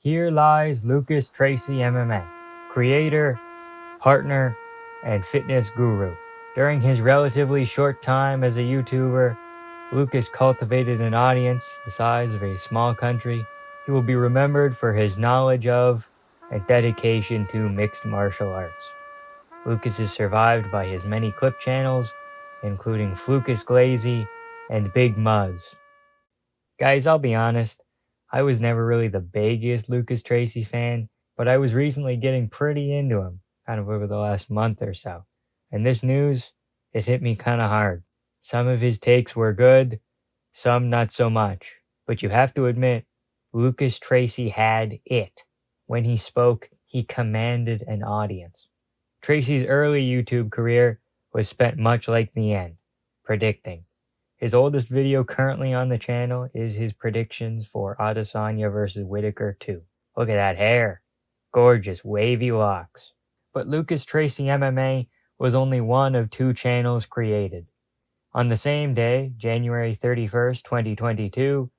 Here lies Lucas Tracy MMA, creator, partner, and fitness guru. During his relatively short time as a YouTuber, Lucas cultivated an audience the size of a small country. He will be remembered for his knowledge of and dedication to mixed martial arts. Lucas is survived by his many clip channels, including Flucus Glazy and Big Muzz. Guys, I'll be honest, I was never really the biggest Lucas Tracy fan, but I was recently getting pretty into him, kind of over the last month or so. And this news, it hit me kind of hard. Some of his takes were good, some not so much. But you have to admit, Lucas Tracy had it. When he spoke, he commanded an audience. Tracy's early YouTube career was spent much like the end, predicting. His oldest video currently on the channel is his predictions for Adesanya vs. Whitaker 2. Look at that hair. Gorgeous, wavy locks. But Lucas Tracy MMA was only one of two channels created. On the same day, January 31st, 2022,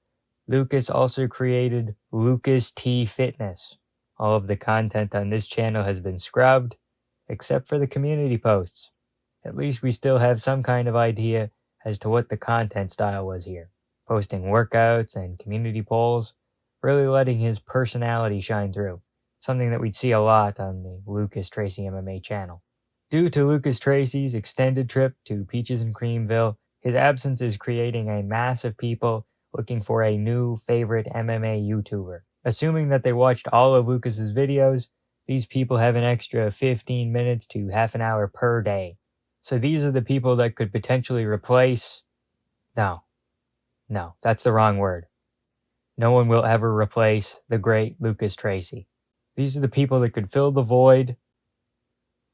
Lucas also created Lucas T Fitness. All of the content on this channel has been scrubbed, except for the community posts. At least we still have some kind of idea as to what the content style was here. Posting workouts and community polls, really letting his personality shine through. Something that we'd see a lot on the Lucas Tracy MMA channel. Due to Lucas Tracy's extended trip to Peaches and Creamville, his absence is creating a mass of people looking for a new favorite MMA YouTuber. Assuming that they watched all of Lucas's videos, these people have an extra 15 minutes to half an hour per day. So these are the people that could potentially replace... No, that's the wrong word. No one will ever replace the great Lucas Tracy. These are the people that could fill the void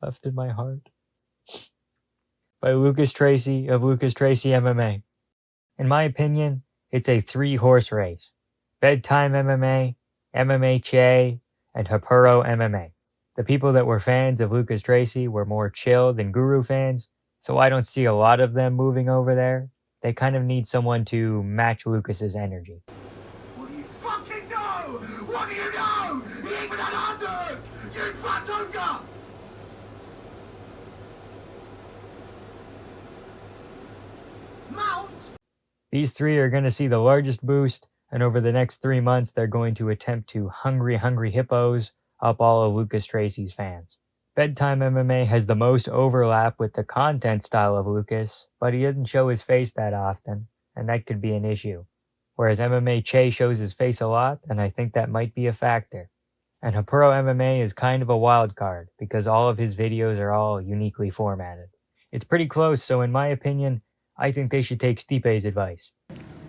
left in my heart by Lucas Tracy of Lucas Tracy MMA. In my opinion, it's a 3-horse race. Bedtime MMA, MMA Che, and Hapuro MMA. The people that were fans of Lucas Tracy were more chill than Guru fans, so I don't see a lot of them moving over there. They kind of need someone to match Lucas's energy. What do you fucking know? What do you know? You're even an under! You fucking Mount! These three are going to see the largest boost, and over the next 3 months they're going to attempt to hungry hippos up all of Lucas Tracy's fans. Bedtime MMA has the most overlap with the content style of Lucas, but he doesn't show his face that often, and that could be an issue. Whereas MMA Che shows his face a lot, and I think that might be a factor. And Hapuro MMA is kind of a wild card, because all of his videos are all uniquely formatted. It's pretty close, so in my opinion, I think they should take Stipe's advice.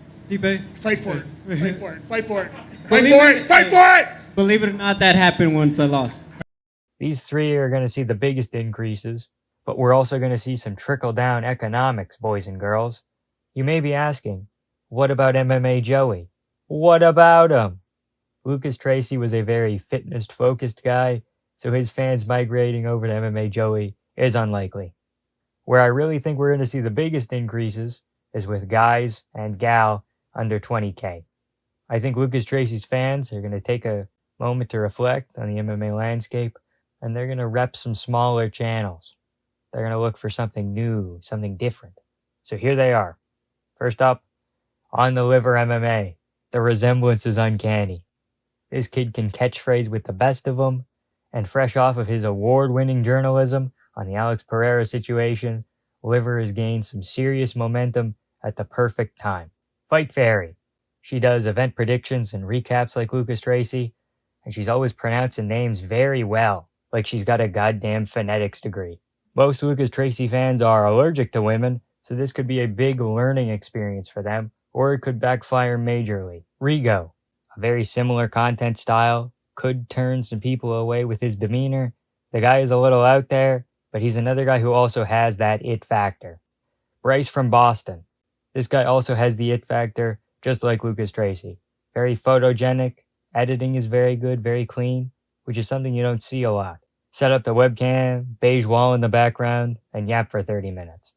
Stipe, Fight for it. Fight for it. Fight for it. Fight Believe for it. it. Fight for it. believe it or not, that happened once I lost. These three are going to see the biggest increases, but we're also going to see some trickle-down economics, boys and girls. You may be asking, what about MMA Joey? What about him? Lucas Tracy was a very fitness-focused guy, so his fans migrating over to MMA Joey is unlikely. Where I really think we're going to see the biggest increases is with guys and gal under 20K. I think Lucas Tracy's fans are going to take a moment to reflect on the MMA landscape, and they're going to rep some smaller channels. They're going to look for something new, something different. So here they are. First up, On the Liver MMA. The resemblance is uncanny. This kid can catchphrase with the best of them, and fresh off of his award-winning journalism on the Alex Pereira situation, Liver has gained some serious momentum at the perfect time. Fight Fairy. She does event predictions and recaps like Lucas Tracy, and she's always pronouncing names very well, like she's got a goddamn phonetics degree. Most Lucas Tracy fans are allergic to women, so this could be a big learning experience for them, or it could backfire majorly. Rigo. A very similar content style, could turn some people away with his demeanor. The guy is a little out there, but he's another guy who also has that it factor. Bryce from Boston. This guy also has the it factor, just like Lucas Tracy. Very photogenic, editing is very good, very clean, which is something you don't see a lot. Set up the webcam, beige wall in the background, and yap for 30 minutes.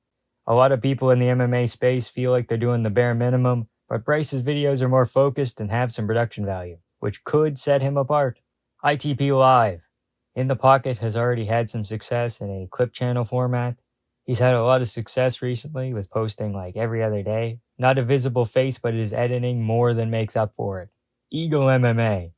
A lot of people in the MMA space feel like they're doing the bare minimum, but Bryce's videos are more focused and have some production value. which could set him apart. ITP Live. In the Pocket has already had some success in a clip channel format. He's had a lot of success recently with posting like every other day. Not a visible face, but his editing more than makes up for it. Eagle MMA.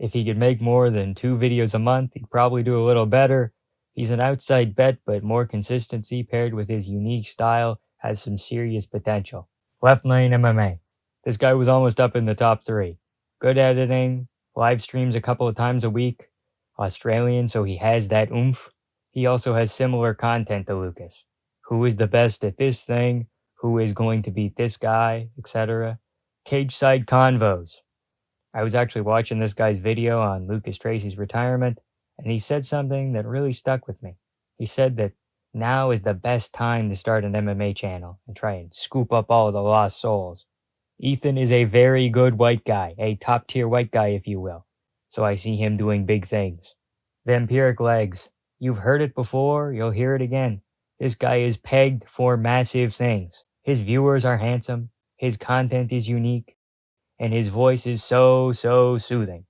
If he could make more than 2 videos a month, he'd probably do a little better. He's an outside bet, but more consistency paired with his unique style has some serious potential. Left Lane MMA. This guy was almost up in the top 3. Good editing, live streams a couple of times a week. Australian, so he has that oomph. He also has similar content to Lucas. Who is the best at this thing? Who is going to beat this guy, etc. Cage Side Convos. I was actually watching this guy's video on Lucas Tracy's retirement, and he said something that really stuck with me. He said that now is the best time to start an MMA channel and try and scoop up all the lost souls. Ethan is a very good white guy, a top-tier white guy, if you will. So I see him doing big things. Vampiric Legs. You've heard it before, you'll hear it again. This guy is pegged for massive things. His viewers are handsome, his content is unique, and his voice is so soothing.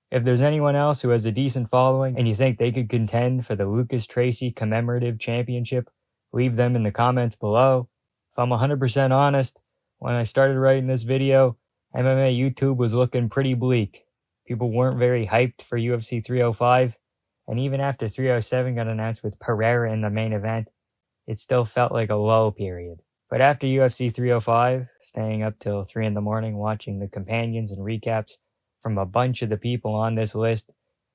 If there's anyone else who has a decent following and you think they could contend for the Lucas Tracy Commemorative Championship, leave them in the comments below. If I'm 100% honest, when I started writing this video, MMA YouTube was looking pretty bleak. People weren't very hyped for UFC 305, and even after 307 got announced with Pereira in the main event, it still felt like a lull period. But after UFC 305, staying up till 3 in the morning watching the companions and recaps from a bunch of the people on this list,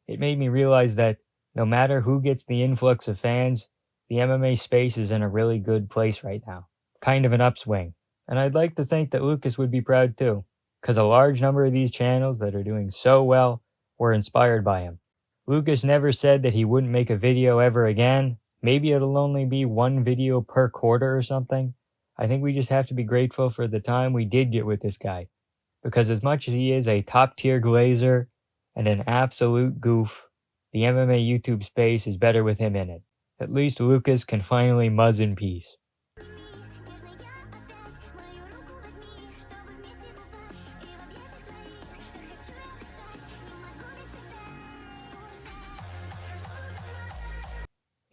it made me realize that no matter who gets the influx of fans, the MMA space is in a really good place right now. Kind of an upswing. And I'd like to think that Lucas would be proud too, because a large number of these channels that are doing so well were inspired by him. Lucas never said that he wouldn't make a video ever again. Maybe it'll only be 1 video per quarter or something. I think we just have to be grateful for the time we did get with this guy. Because as much as he is a top-tier glazer and an absolute goof, the MMA YouTube space is better with him in it. At least Lucas can finally muzz in peace.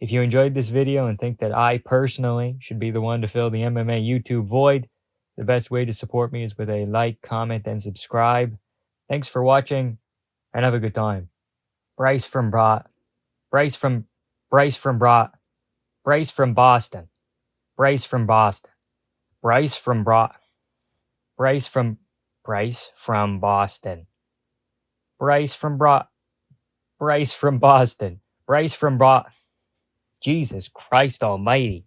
If you enjoyed this video and think that I personally should be the one to fill the MMA YouTube void, the best way to support me is with a like, comment, and subscribe. Thanks for watching, and have a good time. Bryce from Boston. Bryce from Boston. Bryce from Boston. Bryce from Boston. Bryce from Boston. Jesus Christ almighty.